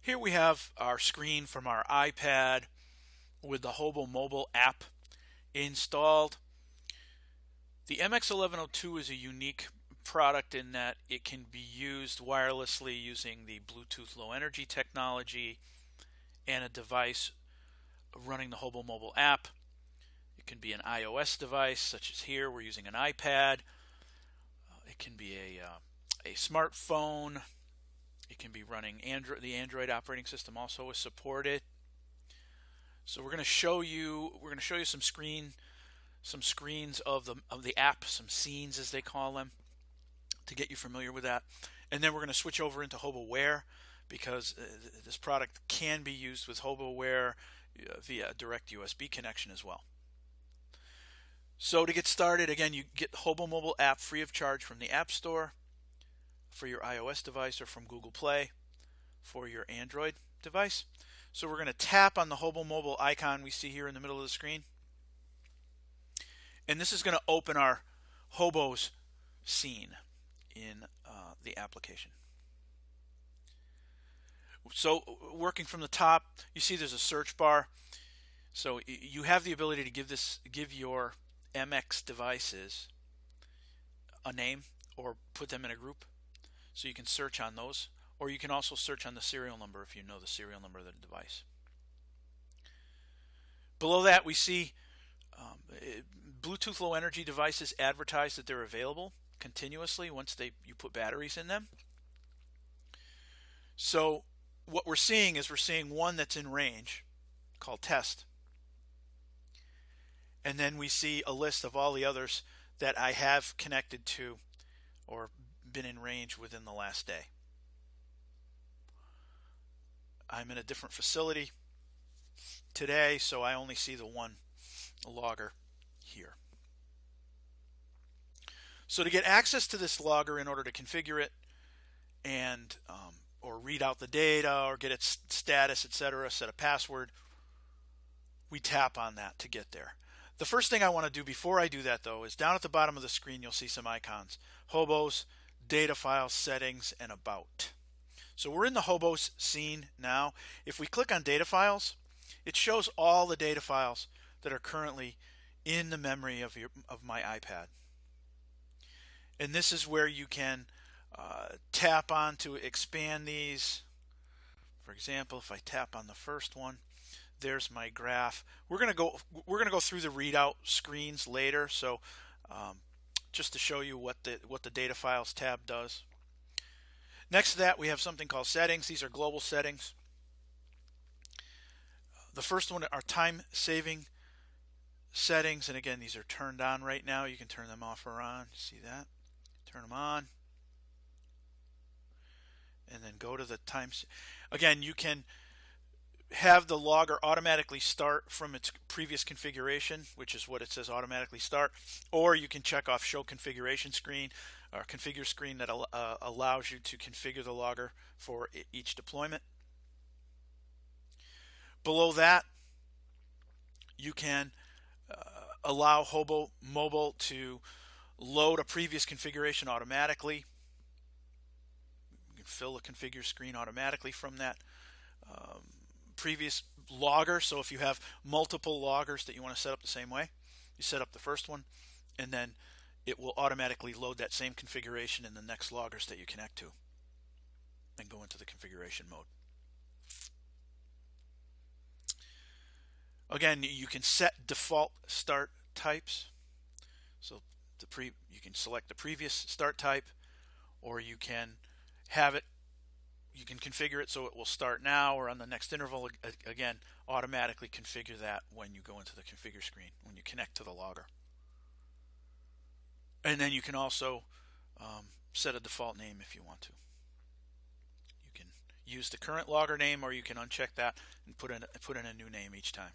Here we have our screen from our iPad with the HOBOmobile app installed. The MX1102 is a unique product in that it can be used wirelessly using the Bluetooth Low Energy technology and a device running the HOBOmobile app. It can be an iOS device, such as here we're using an iPad. It can be a smartphone. It can be running Android. The Android operating system also is supported. So we're going to show you some screens of the app, some scenes as they call them, to get you familiar with that. And then we're going to switch over into HOBOware because this product can be used with HOBOware via a direct USB connection as well. So to get started, again, you get the HOBOmobile app free of charge from the App Store for your iOS device or from Google Play for your Android device. So we're going to tap on the HOBOmobile icon we see here in the middle of the screen. And this is going to open our HOBOs scene in the application. So working from the top, you see there's a search bar. So you have the ability to give your MX devices a name or put them in a group. So you can search on those, or you can also search on the serial number if you know the serial number of the device. Below that we see Bluetooth Low Energy devices advertise that they're available continuously once you put batteries in them. So what we're seeing is one that's in range called test. And then we see a list of all the others that I have connected to or been in range within the last day. I'm in a different facility today, so I only see the one logger here. So to get access to this logger in order to configure it and or read out the data or get its status, etc., set a password, we tap on that to get there. The first thing I want to do before I do that, though, is down at the bottom of the screen you'll see some icons: HOBOs, data files, settings, and about. So we're in the HOBOs scene now. If we click on data files, it shows all the data files that are currently in the memory of my iPad. And this is where you can tap on to expand these. For example, if I tap on the first one, there's my graph. We're gonna go through the readout screens later. So just to show you what the data files tab does. Next to that, we have something called settings. These are global settings. The first one are time saving settings, and again, these are turned on right now. You can turn them off or on. See that? Turn them on, and then go to the time. Again, you can have the logger automatically start from its previous configuration, which is what it says, automatically start, or you can check off show configuration screen or configure screen that allows you to configure the logger for each deployment. Below that, you can allow HOBOmobile to load a previous configuration automatically. You can fill the configure screen automatically from that previous logger. So if you have multiple loggers that you want to set up the same way, you set up the first one, and then it will automatically load that same configuration in the next loggers that you connect to and go into the configuration mode. Again, you can set default start types. So you can select the previous start type, or you can have it. You can configure it so it will start now or on the next interval. Again, automatically configure that when you go into the configure screen, when you connect to the logger. And then you can also set a default name if you want to. You can use the current logger name, or you can uncheck that and put in a new name each time.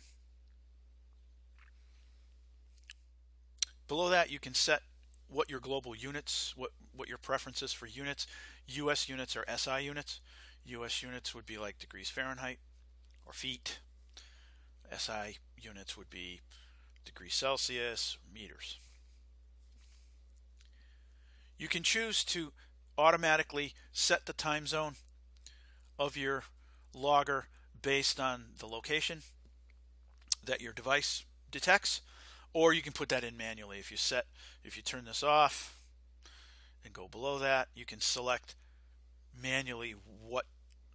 Below that, you can set what your global units, what your preference is for units. US units or SI units. US units would be like degrees Fahrenheit or feet. SI units would be degrees Celsius, meters. You can choose to automatically set the time zone of your logger based on the location that your device detects, or you can put that in manually. If you turn this off and go below that, you can select manually what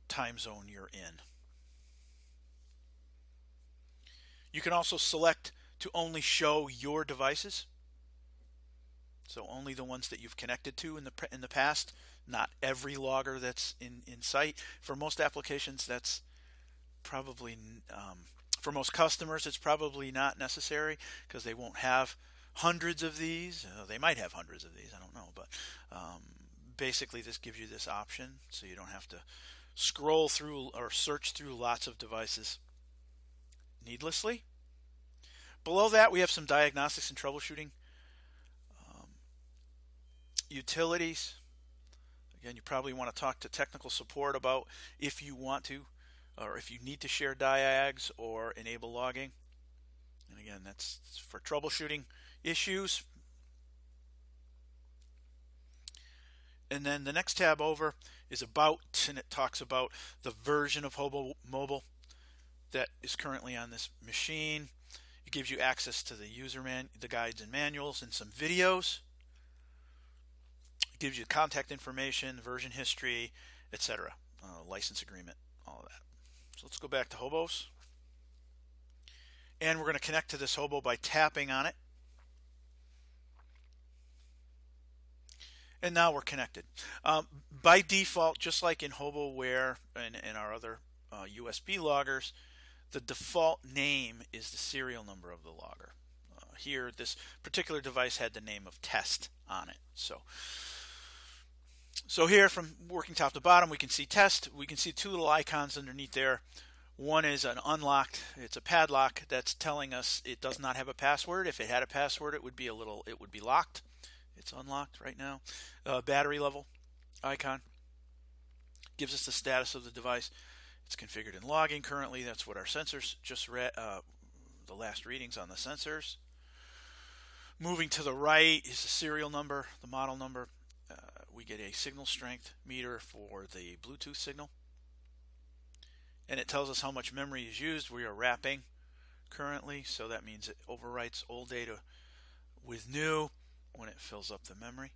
time zone you're in. You can also select to only show your devices, so only the ones that you've connected to in the past, not every logger that's in sight. For most applications, that's probably for most customers, it's probably not necessary because they won't have hundreds of these. They might have hundreds of these, I don't know, but basically this gives you this option so you don't have to scroll through or search through lots of devices needlessly. Below that, we have some diagnostics and troubleshooting. Utilities. Again, you probably want to talk to technical support about if you want to, or if you need to share diags or enable logging. And again, that's for troubleshooting issues. And then the next tab over is About, and it talks about the version of HOBOmobile that is currently on this machine. It gives you access to the guides and manuals and some videos. It gives you contact information, version history, etc. License agreement, all of that. So let's go back to HOBOs. And we're going to connect to this HOBO by tapping on it. And now we're connected. By default, just like in HOBOware and our other USB loggers, the default name is the serial number of the logger. Here, this particular device had the name of test on it. So here, from working top to bottom, we can see test. We can see two little icons underneath there. One is an unlocked. It's a padlock that's telling us it does not have a password. If it had a password, it would be locked. It's unlocked right now. Battery level icon gives us the status of the device. It's configured in logging currently. That's what our sensors just read, the last readings on the sensors. Moving to the right is the serial number, the model number. We get a signal strength meter for the Bluetooth signal. And it tells us how much memory is used. We are wrapping currently, so that means it overwrites old data with new when it fills up the memory.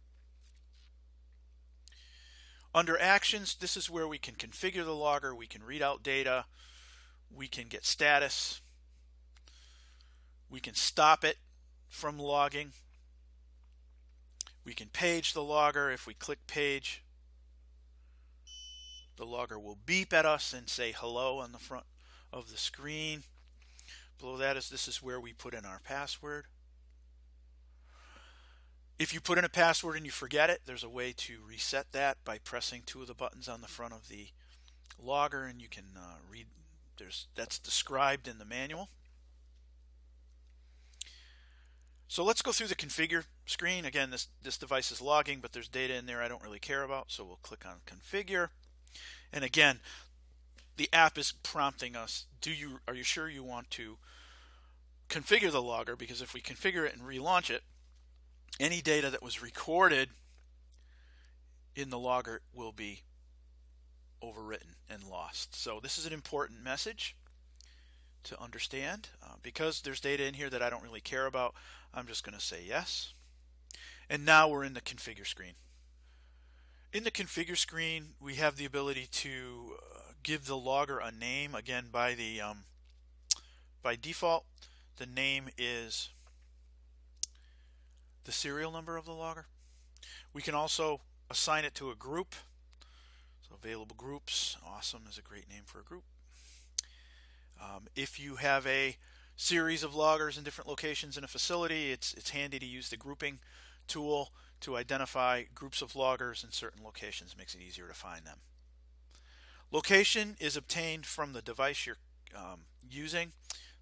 Under actions, this is where we can configure the logger, we can read out data, we can get status, we can stop it from logging, we can page the logger. If we click page, the logger will beep at us and say hello on the front of the screen. Below that this is where we put in our password. If you put in a password and you forget it, there's a way to reset that by pressing two of the buttons on the front of the logger, and you can read. That's described in the manual. So let's go through the configure screen. Again, this device is logging, but there's data in there I don't really care about, so we'll click on configure. And again, the app is prompting us, are you sure you want to configure the logger? Because if we configure it and relaunch it, any data that was recorded in the logger will be overwritten and lost. So this is an important message to understand. Because there's data in here that I don't really care about, I'm just going to say yes. And now we're in the configure screen. In the configure screen, we have the ability to give the logger a name. Again, by default, the name is the serial number of the logger. We can also assign it to a group. So available groups, awesome is a great name for a group. If you have a series of loggers in different locations in a facility, it's handy to use the grouping tool to identify groups of loggers in certain locations. Makes it easier to find them. Location is obtained from the device you're using.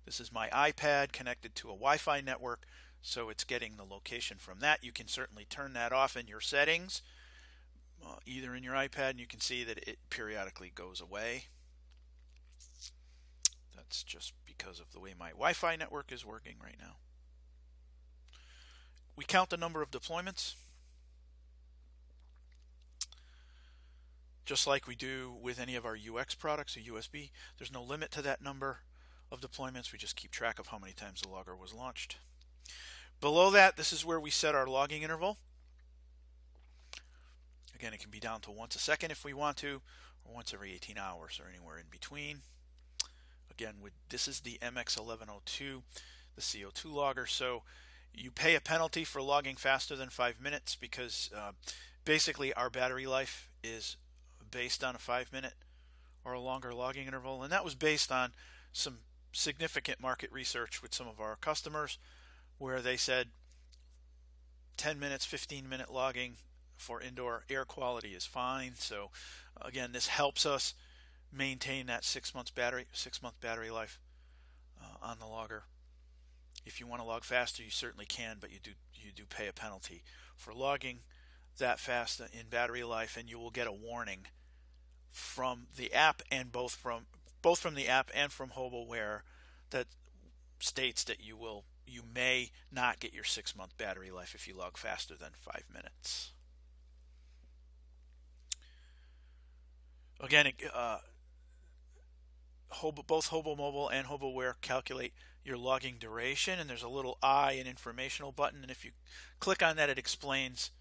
This is my iPad connected to a Wi-Fi network, so it's getting the location from that. You can certainly turn that off in your settings, either in your iPad, and you can see that it periodically goes away. That's just because of the way my Wi-Fi network is working right now. We count the number of deployments. Just like we do with any of our UX products, a USB, there's no limit to that number of deployments. We just keep track of how many times the logger was launched. Below that, this is where we set our logging interval. Again, it can be down to once a second if we want to, or once every 18 hours, or anywhere in between. Again, this is the MX1102, the CO2 logger. So you pay a penalty for logging faster than 5 minutes because basically our battery life is based on a 5-minute or a longer logging interval, and that was based on some significant market research with some of our customers where they said 10 minutes, 15-minute logging for indoor air quality is fine. So again, this helps us maintain that 6-month battery life on the logger. If you want to log faster, you certainly can, but you do pay a penalty for logging that fast in battery life, and you will get a warning from the app, and both from the app and from HOBOware that states that you may not get your 6-month battery life if you log faster than 5 minutes. Again, both HOBOmobile and HOBOware calculate your logging duration, and there's a little I in informational button, and if you click on that, it explains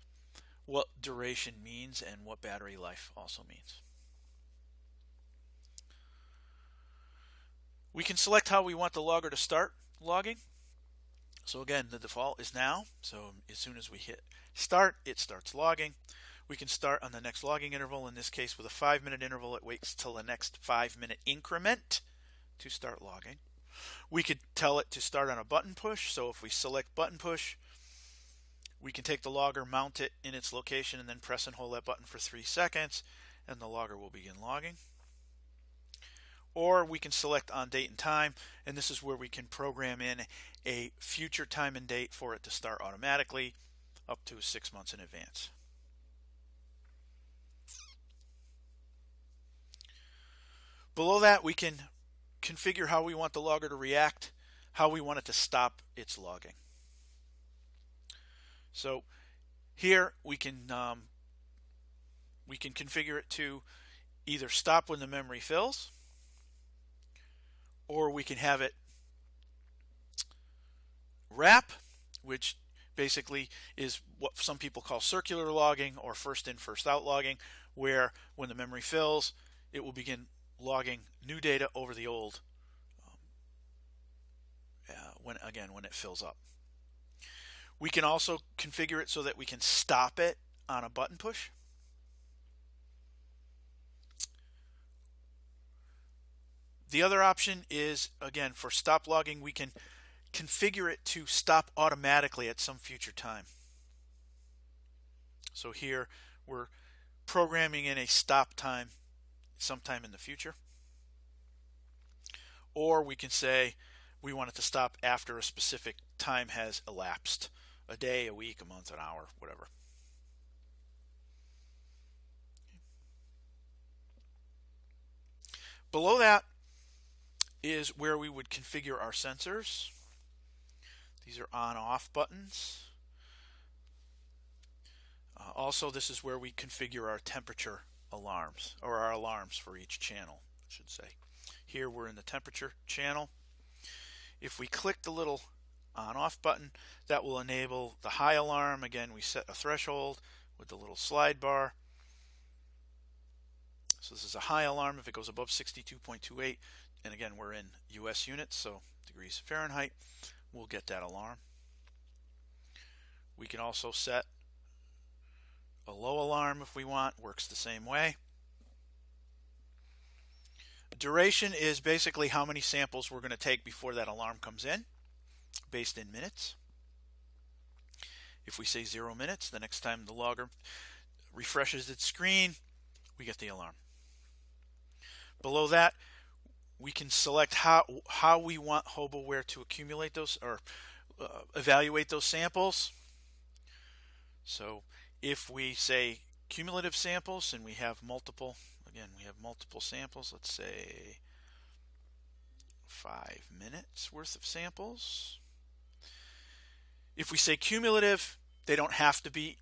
what duration means and what battery life also means. We can select how we want the logger to start logging. So again, the default is now. So as soon as we hit start, it starts logging. We can start on the next logging interval. In this case, with a 5-minute interval, it waits till the next 5-minute increment to start logging. We could tell it to start on a button push. So if we select button push, we can take the logger, mount it in its location, and then press and hold that button for 3 seconds, and the logger will begin logging. Or we can select on date and time, and this is where we can program in a future time and date for it to start automatically up to 6 months in advance. Below that, we can configure how we want the logger to react, how we want it to stop its logging. So here we can configure it to either stop when the memory fills, or we can have it wrap, which basically is what some people call circular logging or first in, first out logging, where when the memory fills, it will begin logging new data over the old when it fills up. We can also configure it so that we can stop it on a button push. The other option is, again, for stop logging, we can configure it to stop automatically at some future time. So here we're programming in a stop time sometime in the future. Or we can say we want it to stop after a specific time has elapsed. A day, a week, a month, an hour, whatever. Below that is where we would configure our sensors. These are on-off buttons. Also, this is where we configure our temperature alarms, or our alarms for each channel, I should say. Here we're in the temperature channel. If we click the little on-off button, that will enable the high alarm. Again, we set a threshold with the little slide bar. So this is a high alarm if it goes above 62.28, and again, we're in US units, so degrees Fahrenheit, we'll get that alarm. We can also set a low alarm if we want, works the same way. Duration is basically how many samples we're going to take before that alarm comes in, based in minutes. If we say 0 minutes, the next time the logger refreshes its screen, we get the alarm. Below that, we can select how we want HOBOware to accumulate those or evaluate those samples. So if we say cumulative samples and we have multiple, again, we have multiple samples, let's say 5 minutes worth of samples. If we say cumulative, they don't have to be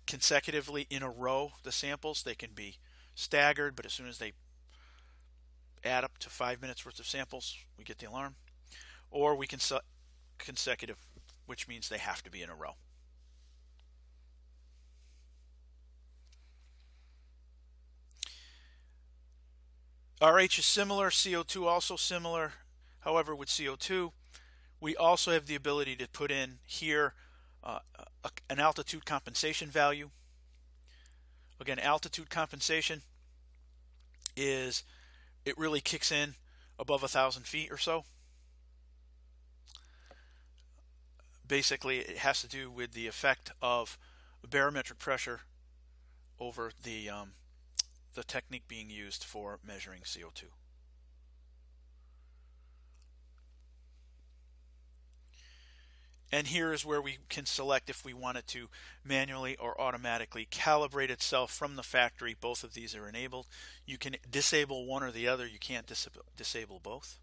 consecutively in a row, the samples. They can be staggered, but as soon as they add up to 5 minutes worth of samples, we get the alarm. Or we can set consecutive, which means they have to be in a row. RH is similar, CO2 also similar. However, with CO2, we also have the ability to put in here an altitude compensation value. Again, altitude compensation is, it really kicks in above 1,000 feet or so. Basically, it has to do with the effect of barometric pressure over the technique being used for measuring CO2. And here is where we can select if we wanted to manually or automatically calibrate itself from the factory. Both of these are enabled. You can disable one or the other. You can't disable both.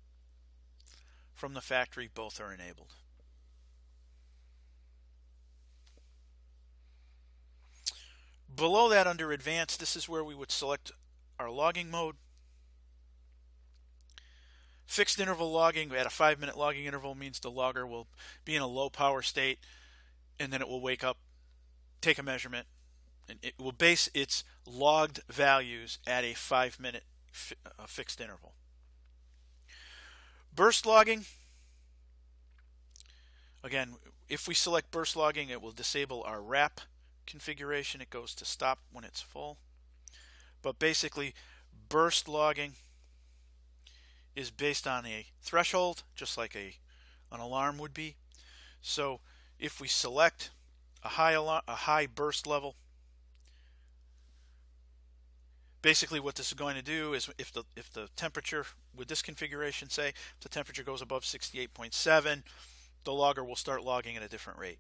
From the factory, both are enabled. Below that, under Advanced, this is where we would select our logging mode. Fixed interval logging at a 5-minute logging interval means the logger will be in a low power state, and then it will wake up, take a measurement, and it will base its logged values at a 5-minute fixed interval. Burst logging, again, if we select burst logging, it will disable our wrap configuration. It goes to stop when it's full. But basically, burst logging is based on a threshold, just like an alarm would be. So if we select a high burst level, basically what this is going to do is if the temperature, with this configuration, say if the temperature goes above 68.7, the logger will start logging at a different rate.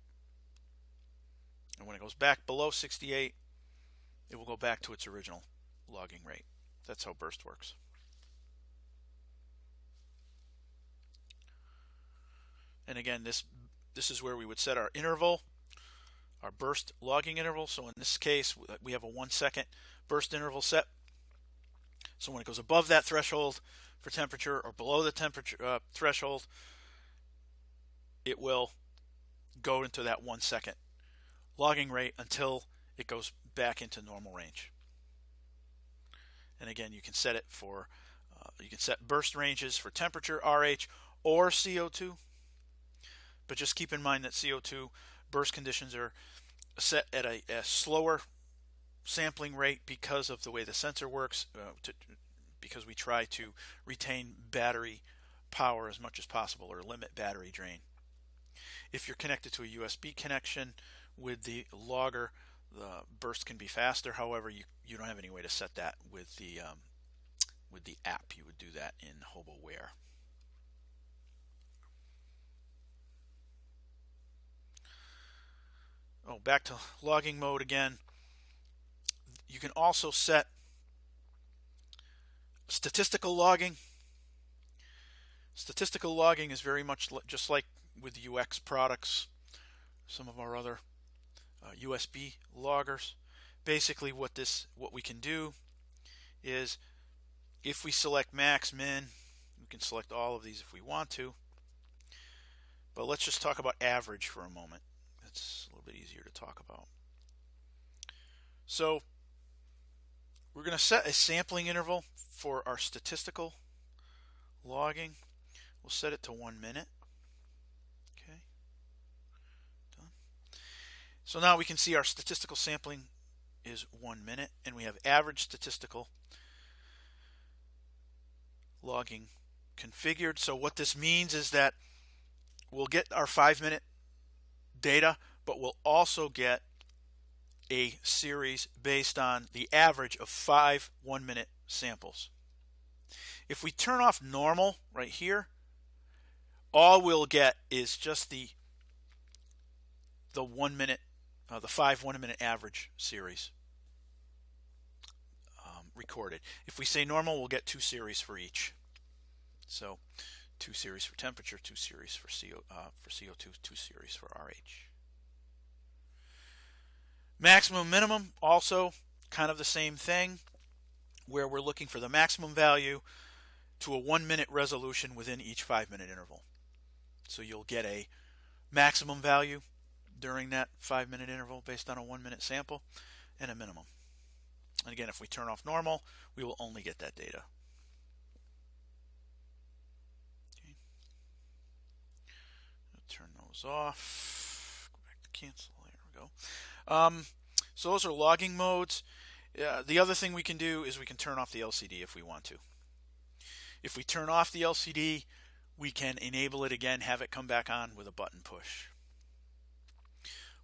And when it goes back below 68, it will go back to its original logging rate. That's how burst works. And again, this is where we would set our interval, our burst logging interval. So in this case, we have a 1 second burst interval set. So when it goes above that threshold for temperature or below the temperature threshold, it will go into that 1 second logging rate until it goes back into normal range. And again, you can set it for, you can set burst ranges for temperature, RH, or CO2. But just keep in mind that CO2 burst conditions are set at a slower sampling rate because of the way the sensor works, because we try to retain battery power as much as possible or limit battery drain. If you're connected to a USB connection with the logger, the burst can be faster. However, you don't have any way to set that with the app. You would do that in HOBOware. Oh, back to logging mode again. You can also set statistical logging. Statistical logging is very much just like with UX products, some of our other USB loggers. Basically, what we can do is, if we select max, min, we can select all of these if we want to. But let's just talk about average for a moment. It's a little bit easier to talk about. So we're going to set a sampling interval for our statistical logging. We'll set it to 1 minute. Okay. Done. So now we can see our statistical sampling is 1 minute, and we have average statistical logging configured. So what this means is that we'll get our 5-minute data, but we'll also get a series based on the average of 5 1-minute samples. If we turn off normal right here, all we'll get is just the 1 minute, the 5 1-minute average series recorded. If we say normal, we'll get 2 series for each. So 2 series for temperature, 2 series for CO2, 2 series for RH. Maximum minimum, also kind of the same thing. where we're looking for the maximum value to a 1 minute resolution within each 5-minute interval. So you'll get a maximum value during that 5-minute interval based on a 1 minute sample and a minimum. And again, if we turn off normal, we will only get that data. Okay. Turn those off. Go back to cancel. There we go. So those are logging modes. The other thing we can do is we can turn off the LCD if we want to. If we turn off the LCD, we can enable it again, have it come back on with a button push.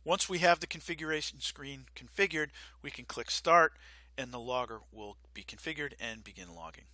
Once we have the configuration screen configured, we can click Start, and the logger will be configured and begin logging.